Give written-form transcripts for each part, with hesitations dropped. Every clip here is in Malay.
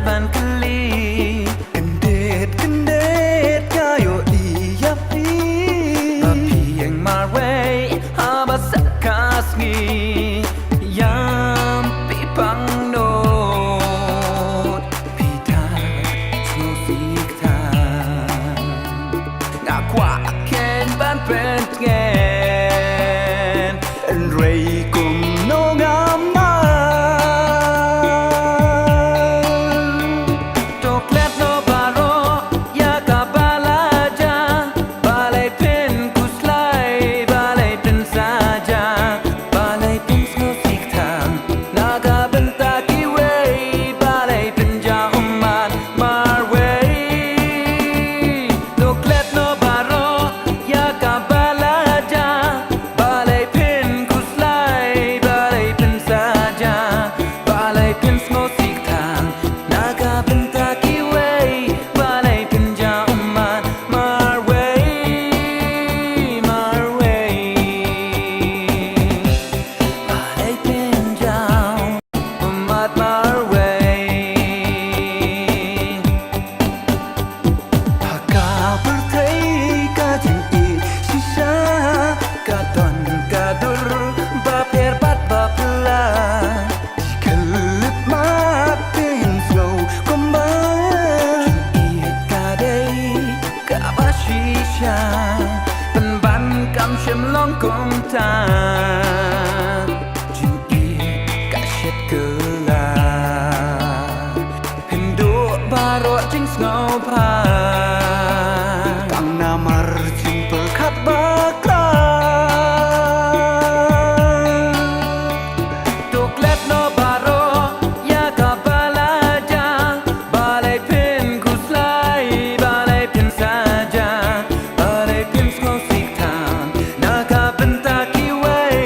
ban kali kendet kayo iyapi api yang marway habas kasmi yang pipang not pita snosikta ngakwa ken ban pentgen rei kum no ngama toklet no baro ya kabalaja balai pen kuslai balai pen saja balai pen snosikta naga bentaki way balai pen jauman marway toklet no baro ya kabalaja balai pen kuslai balai pen saja balai pen snosikta naga bentaki way balai pen jauman marway balai pen jauman marway haka bertai ka jengki sisa ka don ka dur baper bat bapla kelip matin slow kembang iet ka dei ka bashisha penban kam shem long kom ta jengki ka shet kela Hindu baro jing snow pa Kang namar jing pelkat bakra Tuklet no baro ya kabalaja balai pen kuslai balai pen saja balai pen snosikta naga bentaki way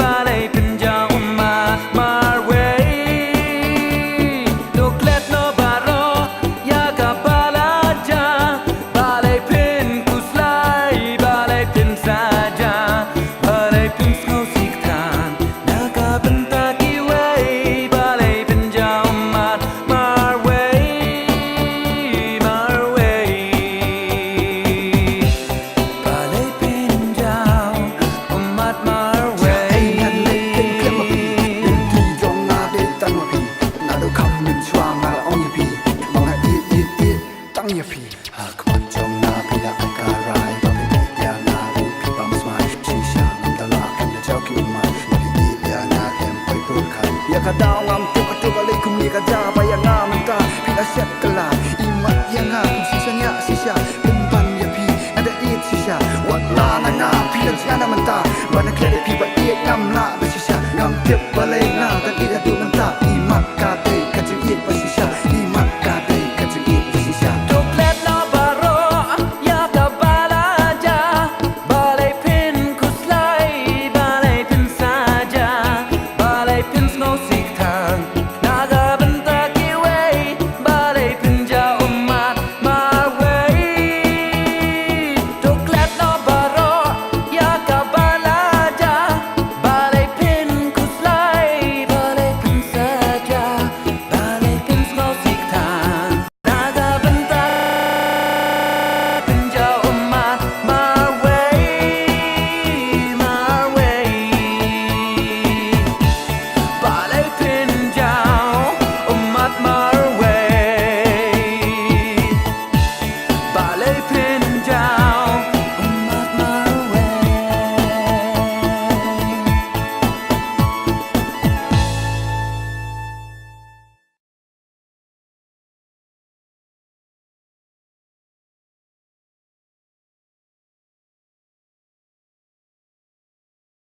balai pen jauma marway Tuklet no baro ya kabalaja balai pen kuslai balai pen saja balai pen snosikta naga bentaki way balai pen jauma marway balai pen jauma marway Kadang ngam tuk alaikum ni kaja bayang ngam ta pi asyat kala imat yang ngam sisanya sisa pemban ya pi ada it sisa wala na ngam pi dan sana menta bana klede pi ba it ngam la sisa ngam tip balai na dan